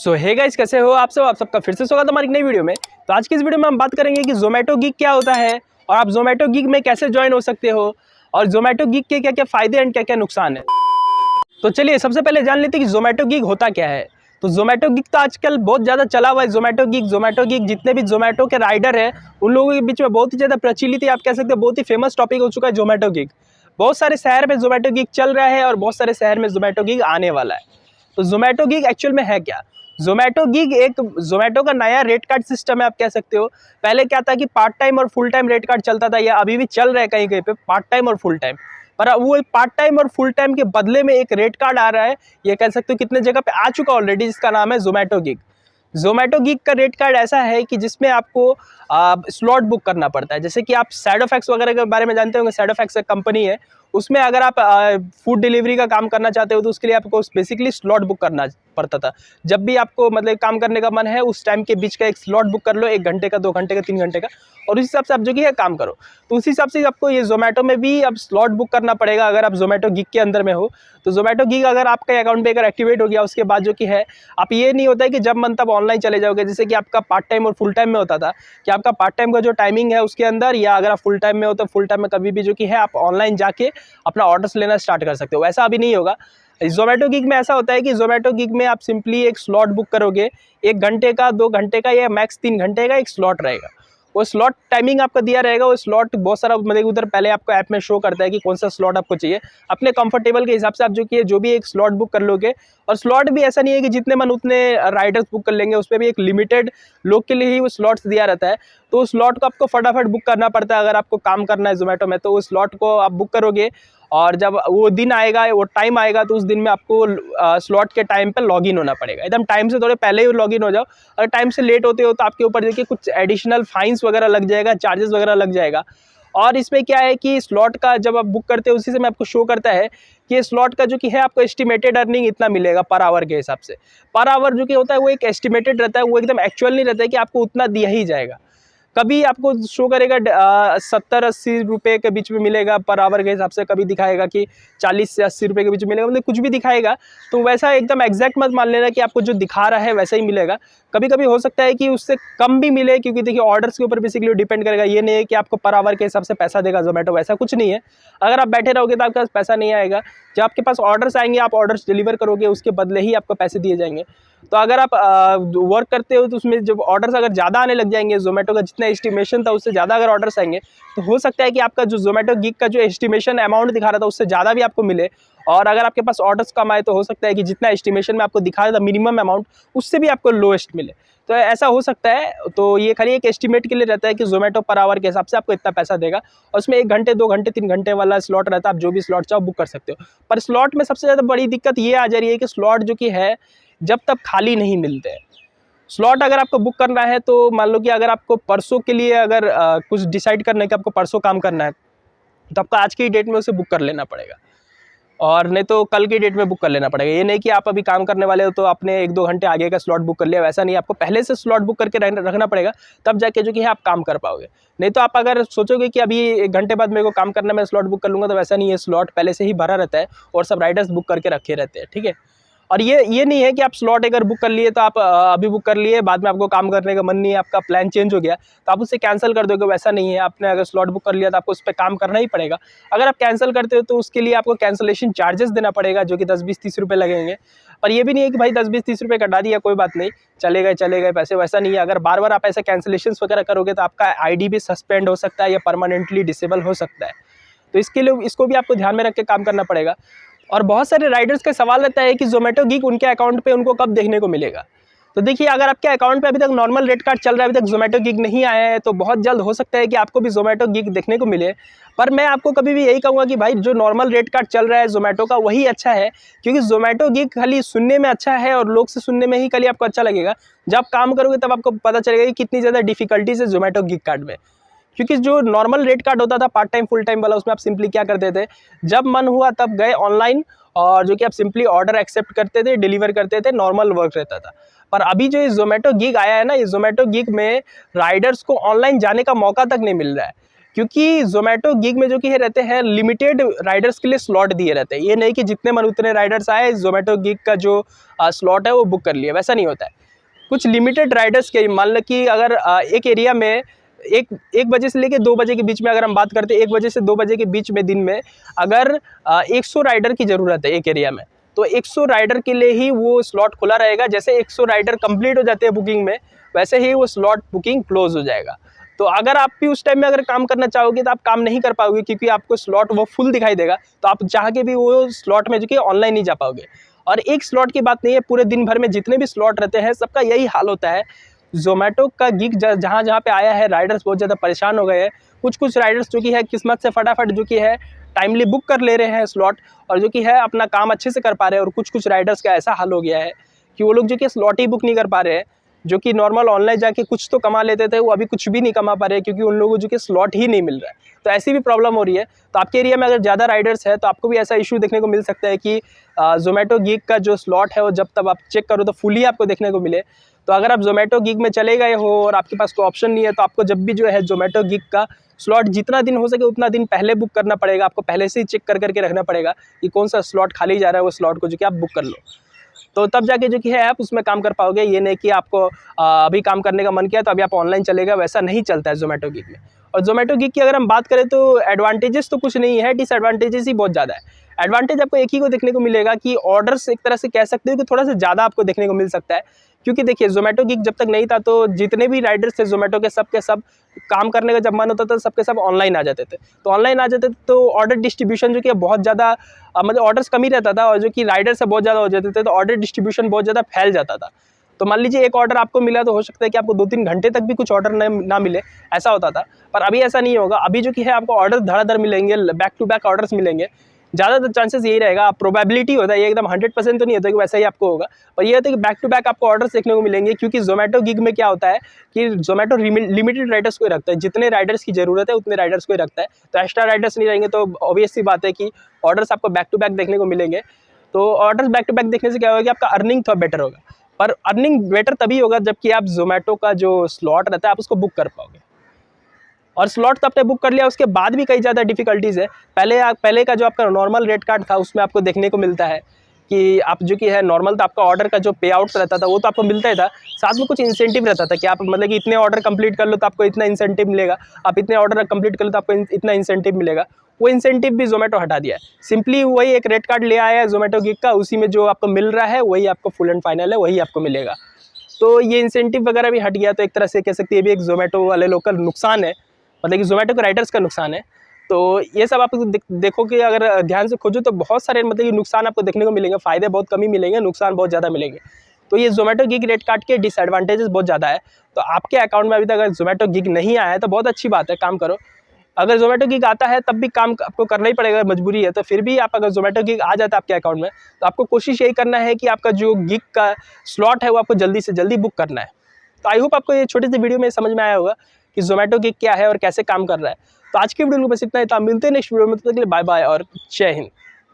सो hey guys, कैसे हो आप सब। आप सबका फिर से स्वागत है हमारी नई वीडियो में। तो आज की इस वीडियो में हम बात करेंगे कि जोमेटो गिग क्या होता है और आप जोमेटो गिग में कैसे ज्वाइन हो सकते हो और जोमेटो गिग के क्या क्या फायदे एंड क्या क्या नुकसान है। तो चलिए सबसे पहले जान लेते हैं कि जोमेटो गिग होता क्या है। तो जोमेटो गिग तो आजकल बहुत ज़्यादा चला हुआ है। जोमेटो गिग जितने भी जोमेटो के राइडर है उन लोगों के बीच में बहुत ही ज़्यादा प्रचलित है, आप कह सकते हैं बहुत ही फेमस टॉपिक हो चुका है जोमेटो गिग। बहुत सारे शहर में जोमेटो गिग चल रहा है और बहुत सारे शहर में जोमेटो गिग आने वाला है। तो जोमेटो गिग एक्चुअल में है क्या। जोमेटो गिग एक जोमेटो का नया रेट कार्ड सिस्टम है, आप कह सकते हो। पहले क्या था कि पार्ट टाइम और फुल टाइम रेट कार्ड चलता था, या अभी भी चल रहा है कहीं कहीं पे पार्ट टाइम और फुल टाइम। पर वो पार्ट टाइम और फुल टाइम के बदले में एक रेट कार्ड आ रहा है, ये कह सकते हो कितने जगह पे आ चुका ऑलरेडी, जिसका नाम है जोमेटो गिग। जोमेटो गिग का रेट कार्ड ऐसा है कि जिसमें आपको स्लॉट बुक करना पड़ता है। जैसे कि आप शैडोफैक्स वगैरह के बारे में जानते होंगे। शैडोफैक्स एक कंपनी है, उसमें अगर आप फूड डिलीवरी का काम करना चाहते हो तो उसके लिए आपको बेसिकली स्लॉट बुक करना पड़ता था। जब भी आपको मतलब काम करने का मन है उस टाइम के बीच का एक स्लॉट बुक कर लो, 1 घंटे का, 2 घंटे का, 3 घंटे का, और उस हिसाब से आप जो कि है काम करो। तो उस हिसाब से आपको ये जोमेटो में भी अब स्लॉट बुक करना पड़ेगा अगर आप जोमेटो गिग के अंदर में हो। तो जोमेटो गिग अगर आपके अकाउंट पे अगर एक्टिवेट हो गया उसके बाद जो कि है, आप ये नहीं होता है कि जब मन तब ऑनलाइन चले जाओगे। जैसे कि आपका पार्ट टाइम और फुल टाइम में होता था कि आपका पार्ट टाइम का जो टाइमिंग है उसके अंदर, या अगर आप फुल टाइम में हो तो फुल टाइम में कभी भी जो कि है आप ऑनलाइन जाके अपना ऑर्डर्स लेना स्टार्ट कर सकते हो। वैसा अभी नहीं होगा। जोमेटो गिग में ऐसा होता है कि जोमेटो गिग में आप सिंपली एक स्लॉट बुक करोगे, 1 घंटे का, 2 घंटे का, या मैक्स 3 घंटे का एक स्लॉट रहेगा। वो स्लॉट टाइमिंग आपका दिया रहेगा। वो स्लॉट बहुत सारा मतलब उधर पहले आपको ऐप में शो करता है कि कौन सा स्लॉट आपको चाहिए। अपने कंफर्टेबल के हिसाब से आप जो कि जो भी एक स्लॉट बुक कर लोगे। और स्लॉट भी ऐसा नहीं है कि जितने मन उतने राइडर्स बुक कर लेंगे, उस पर भी एक लिमिटेड लोग के लिए ही वो स्लॉट्स दिया रहता है। तो उस स्लॉट को आपको फटाफट बुक करना पड़ता है अगर आपको काम करना है जोमेटो में। तो उस स्लॉट को आप बुक करोगे और जब वो दिन आएगा, वो टाइम आएगा, तो उस दिन में आपको स्लॉट के टाइम पे लॉगिन होना पड़ेगा। एकदम टाइम से थोड़े पहले ही लॉगिन हो जाओ। अगर टाइम से लेट होते हो तो आपके ऊपर देखिए कुछ एडिशनल फाइन्स वगैरह लग जाएगा, चार्जेस वगैरह लग जाएगा। और इसमें क्या है कि स्लॉट का जब आप बुक करते हो उसी से मैं आपको शो करता है कि स्लॉट का जो कि है आपको एस्टिमेटेड अर्निंग इतना मिलेगा पर आवर के हिसाब से। पर आवर जो कि होता है वो एक एस्टिमेटेड रहता है, वो एकदम एक्चुअल नहीं रहता है कि आपको उतना दिया ही जाएगा। कभी आपको शो करेगा 70-80 रुपये के बीच में मिलेगा पर आवर के हिसाब से, कभी दिखाएगा कि 40 से 80 रुपये के बीच में मिलेगा, मतलब कुछ भी दिखाएगा। तो वैसा एकदम एग्जैक्ट मत मान लेना कि आपको जो दिखा रहा है वैसा ही मिलेगा। कभी कभी हो सकता है कि उससे कम भी मिले, क्योंकि देखिए ऑर्डर्स के ऊपर बेसिकली डिपेंड करेगा। ये नहीं है कि आपको पर आवर के हिसाब से पैसा देगा जोमेटो, वैसा कुछ नहीं है। अगर आप बैठे रहोगे तो आपके पास पैसा नहीं आएगा। जब आपके पास ऑर्डर्स आएंगे, आप ऑर्डर्स डिलीवर करोगे, उसके बदले ही आपको पैसे दिए जाएंगे। तो अगर आप वर्क करते हो तो उसमें जब ऑर्डर्स अगर ज़्यादा आने लग जाएंगे, जोमेटो का जितना एस्टिमेशन था उससे ज़्यादा अगर ऑर्डर्स आएंगे, तो हो सकता है कि आपका जो जोमेटो गिग का जो एस्टिमेशन अमाउंट दिखा रहा था उससे ज़्यादा भी आपको मिले। और अगर आपके पास ऑर्डर्स कम आए तो हो सकता है कि जितना एस्टिमेशन में आपको दिखा रहा था मिनिमम अमाउंट, उससे भी आपको लोएस्ट मिले। तो ऐसा हो सकता है। तो ये खाली एक एस्टिमेट के लिए रहता है कि जोमेटो पर आवर के हिसाब से आपको इतना पैसा देगा, और उसमें 1 घंटे, 2 घंटे, 3 घंटे वाला स्लॉट रहता है। आप जो भी स्लॉट चाहो बुक कर सकते हो। पर स्लॉट में सबसे ज़्यादा बड़ी दिक्कत ये आ जा रही है कि स्लॉट जो कि है जब तक खाली नहीं मिलते हैं। स्लॉट अगर आपको बुक करना है तो मान लो कि अगर आपको परसों के लिए अगर कुछ डिसाइड करना है कि आपको परसों काम करना है, तो आपको आज की डेट में उसे बुक कर लेना पड़ेगा, और नहीं तो कल की डेट में बुक कर लेना पड़ेगा। ये नहीं कि आप अभी काम करने वाले हो तो आपने 1-2 घंटे आगे का स्लॉट बुक कर लिया, वैसा नहीं। आपको पहले से स्लॉट बुक करके रखना पड़ेगा, तब जाके जो कि है आप काम कर पाओगे। नहीं तो आप अगर सोचोगे कि अभी 1 घंटे बाद मेरे को काम करना है, मैं स्लॉट बुक कर लूँगा, तो वैसा नहीं है। स्लॉट पहले से ही भरा रहता है और सब राइडर्स बुक करके रखे रहते हैं, ठीक है। और ये नहीं है कि आप स्लॉट अगर बुक कर लिए तो आप अभी बुक कर लिए, बाद में आपको काम करने का मन नहीं है, आपका प्लान चेंज हो गया तो आप उसे कैंसिल कर दोगे, वैसा नहीं है। आपने अगर स्लॉट बुक कर लिया तो आपको उस पर काम करना ही पड़ेगा। अगर आप कैंसिल करते हो तो उसके लिए आपको कैंसिलेशन चार्जेस देना पड़ेगा, जो कि 10, 20, 30 रुपये लगेंगे। और ये भी नहीं है कि भाई 10, 20, 30 रुपये कटा दिया कोई बात नहीं, चले गए पैसे, वैसा नहीं है। अगर बार बार आप ऐसे कैंसिलेशन वगैरह करोगे तो आपका आईडी भी सस्पेंड हो सकता है या परमानेंटली डिसेबल हो सकता है। तो इसके लिए इसको भी आपको ध्यान में रख के काम करना पड़ेगा। और बहुत सारे राइडर्स का सवाल रहता है कि जोमेटो गिग उनके अकाउंट पे उनको कब देखने को मिलेगा। तो देखिए, अगर आपके अकाउंट पे अभी तक नॉर्मल रेट कार्ड चल रहा है, अभी तक जोमेटो गिग नहीं आया है, तो बहुत जल्द हो सकता है कि आपको भी जोमेटो गिग देखने को मिले। पर मैं आपको कभी भी यही कहूँगा कि भाई जो नॉर्मल रेट कार्ड चल रहा है जोमेटो का वही अच्छा है, क्योंकि जोमेटो गिग खाली सुनने में अच्छा है और लोग से सुनने में ही खाली आपको अच्छा लगेगा। जब आप काम करोगे तब आपको पता चलेगा कि कितनी ज़्यादा डिफिकल्टीज है जोमेटो गिग कार्ड में। क्योंकि जो नॉर्मल रेट कार्ड होता था पार्ट टाइम फुल टाइम वाला, उसमें आप सिंपली क्या करते थे, जब मन हुआ तब गए ऑनलाइन, और जो कि आप सिंपली ऑर्डर एक्सेप्ट करते थे, डिलीवर करते थे, नॉर्मल वर्क रहता था। पर अभी जो ये जोमेटो गिग आया है ना, ये जोमेटो गिग में राइडर्स को ऑनलाइन जाने का मौका तक नहीं मिल रहा है। क्योंकि जोमेटो गिग में जो कि रहते हैं लिमिटेड राइडर्स के लिए स्लॉट दिए रहते हैं। ये नहीं कि जितने मन उतने राइडर्स आए जोमेटो गिग का जो स्लॉट है वो बुक कर लिए, वैसा नहीं होता है। कुछ लिमिटेड राइडर्स के, मान लो कि अगर एक एरिया में एक बजे से लेके 2 बजे के बीच में अगर हम बात करते हैं, 1 बजे से 2 बजे के बीच में दिन में अगर 100 राइडर की ज़रूरत है एक एरिया में, तो 100 राइडर के लिए ही वो स्लॉट खुला रहेगा। जैसे 100 राइडर कंप्लीट हो जाते हैं बुकिंग में, वैसे ही वो स्लॉट बुकिंग क्लोज हो जाएगा। तो अगर आप भी उस टाइम में अगर काम करना चाहोगे तो आप काम नहीं कर पाओगे, क्योंकि आपको स्लॉट वो फुल दिखाई देगा, तो आप चाह के भी वो स्लॉट में जो कि ऑनलाइन नहीं जा पाओगे। और एक स्लॉट की बात नहीं है, पूरे दिन भर में जितने भी स्लॉट रहते हैं सबका यही हाल होता है। जोमेटो का गिग जहाँ जहाँ पे आया है राइडर्स बहुत ज़्यादा परेशान हो गए हैं। कुछ राइडर्स जो कि है किस्मत से फटाफट जो कि है टाइमली बुक कर ले रहे हैं स्लॉट, और जो कि है अपना काम अच्छे से कर पा रहे हैं। और कुछ राइडर्स का ऐसा हाल हो गया है कि वो लोग जो कि स्लॉट ही बुक नहीं कर पा रहे हैं, जो कि नॉर्मल ऑनलाइन जाके कुछ तो कमा लेते थे, वो अभी कुछ भी नहीं कमा पा रहे हैं, क्योंकि उन लोगों को जो कि स्लॉट ही नहीं मिल रहा है। तो ऐसी भी प्रॉब्लम हो रही है। तो आपके एरिया में अगर ज़्यादा राइडर्स है तो आपको भी ऐसा इशू देखने को मिल सकता है कि जोमेटो गिग का जो स्लॉट है वो जब तक आप चेक करो तो फुल ही आपको देखने को मिले। तो अगर आप जोमेटो गिग में चले गए हो और आपके पास कोई ऑप्शन नहीं है, तो आपको जब भी जो है जोमेटो गिग का स्लॉट जितना दिन हो सके उतना दिन पहले बुक करना पड़ेगा। आपको पहले से ही चेक करके रखना पड़ेगा कि कौन सा स्लॉट खाली जा रहा है, वो स्लॉट को जो कि आप बुक कर लो। तो तब जाके जो कि है आप उसमें काम कर पाओगे। ये नहीं कि आपको अभी काम करने का मन किया तो अभी आप ऑनलाइन चलेगा, वैसा नहीं चलता है जोमेटो गिग में। और जोमेटो गिग की अगर हम बात करें तो एडवांटेजेस तो कुछ नहीं है, डिसएडवांटेजेस ही बहुत ज़्यादा है। एडवांटेज आपको एक ही को देखने को मिलेगा कि ऑर्डर्स एक तरह से कह सकते हो कि थोड़ा सा ज़्यादा आपको देखने को मिल सकता है। क्योंकि देखिए जोमेटो गिग जब तक नहीं था तो जितने भी राइडर्स थे जोमेटो के सब काम करने का जब मन होता था सबके सब ऑनलाइन आ जाते थे। तो ऑनलाइन आ जाते थे तो ऑर्डर डिस्ट्रीब्यूशन जो कि बहुत ज़्यादा मतलब ऑर्डर्स कम ही रहता था, और जो कि राइडर्स बहुत ज़्यादा हो जाते थे तो ऑर्डर डिस्ट्रीब्यूशन बहुत ज़्यादा फैल जाता था। तो मान लीजिए एक ऑर्डर आपको मिला तो हो सकता है कि आपको 2-3 घंटे तक भी कुछ ऑर्डर ना मिले, ऐसा होता था। पर अभी ऐसा नहीं होगा। अभी जो कि है आपको ऑर्डर धड़ाधड़ मिलेंगे, बैक टू बैक ऑर्डर्स मिलेंगे। ज़्यादातर चांसेस यही रहेगा, प्रोबेबिलिटी होता है, ये एकदम 100% तो नहीं होता कि वैसा ही आपको होगा, पर ये होता है कि बैक टू बैक आपको ऑर्डर्स देखने को मिलेंगे। क्योंकि जोमेटो गिग में क्या होता है कि जोमेटो लिमिटेड राइडर्स को ही रखता है, जितने राइडर्स की ज़रूरत है उतने राइडर्स को ही रखता है। तो एक्स्ट्रा राइडर्स नहीं रहेंगे तो ऑब्वियस सी बात है कि ऑर्डर्स आपको बैक टू बैक देखने को मिलेंगे। तो ऑर्डर्स बैक टू बैक देखने से क्या होगा कि आपका अर्निंग थोड़ा बेटर होगा। पर अर्निंग बेटर तभी होगा जबकि आप जोमेटो का जो स्लॉट रहता है आप उसको बुक कर पाओगे। और स्लॉट तो आपने बुक कर लिया, उसके बाद भी कई ज़्यादा डिफ़िकल्टीज़ है। पहले का जो आपका नॉर्मल रेट कार्ड था उसमें आपको देखने को मिलता है कि आप जो कि है नॉर्मल तो आपका ऑर्डर का जो पे आउट रहता था वो तो आपको मिलता ही था, साथ में कुछ इंसेंटिव रहता था कि आप मतलब कि इतने ऑर्डर कंप्लीट कर लो तो आपको इतना इंसेंटिव मिलेगा, आप इतने ऑर्डर कंप्लीट कर लो तो आपको इतना इंसेंटिव मिलेगा। वो इंसेंटिव भी जोमेटो हटा दिया है। सिंपली वही एक रेट कार्ड ले आया है जोमेटो गिग का, उसी में जो आपको मिल रहा है वही आपको फुल एंड फाइनल है, वही आपको मिलेगा। तो ये इंसेंटिव वगैरह भी हट गया, तो एक तरह से कह सकते हैं ये भी एक जोमेटो वाले लोग का नुकसान है, मतलब कि जोमेटो के राइडर्स का नुकसान है। तो ये सब आप देखो कि अगर ध्यान से खोजो तो बहुत सारे मतलब कि नुकसान आपको देखने को मिलेंगे, फ़ायदे बहुत कम ही मिलेंगे, नुकसान बहुत ज़्यादा मिलेंगे। तो ये जोमेटो गिग रेट कार्ड के डिसएडवांटेजेस बहुत ज़्यादा है। तो आपके अकाउंट में अभी तक अगर जोमेटो गिग नहीं आया है तो बहुत अच्छी बात है, काम करो। अगर जोमेटो गिग आता है तब भी काम आपको करना ही पड़ेगा, मजबूरी है। तो फिर भी आप अगर जोमेटो गिग आ जाता है आपके अकाउंट में तो आपको कोशिश यही करना है कि आपका जो गिग का स्लॉट है वो आपको जल्दी से जल्दी बुक करना है। तो आई होप आपको ये छोटी सी वीडियो में समझ में आया होगा कि जोमेटो गिग क्या है और कैसे काम कर रहा है। तो आज की वीडियो में बस इतना ही था, मिलते हैं नेक्स्ट वीडियो में, तब तक के लिए बाय बाय और जय हिंद।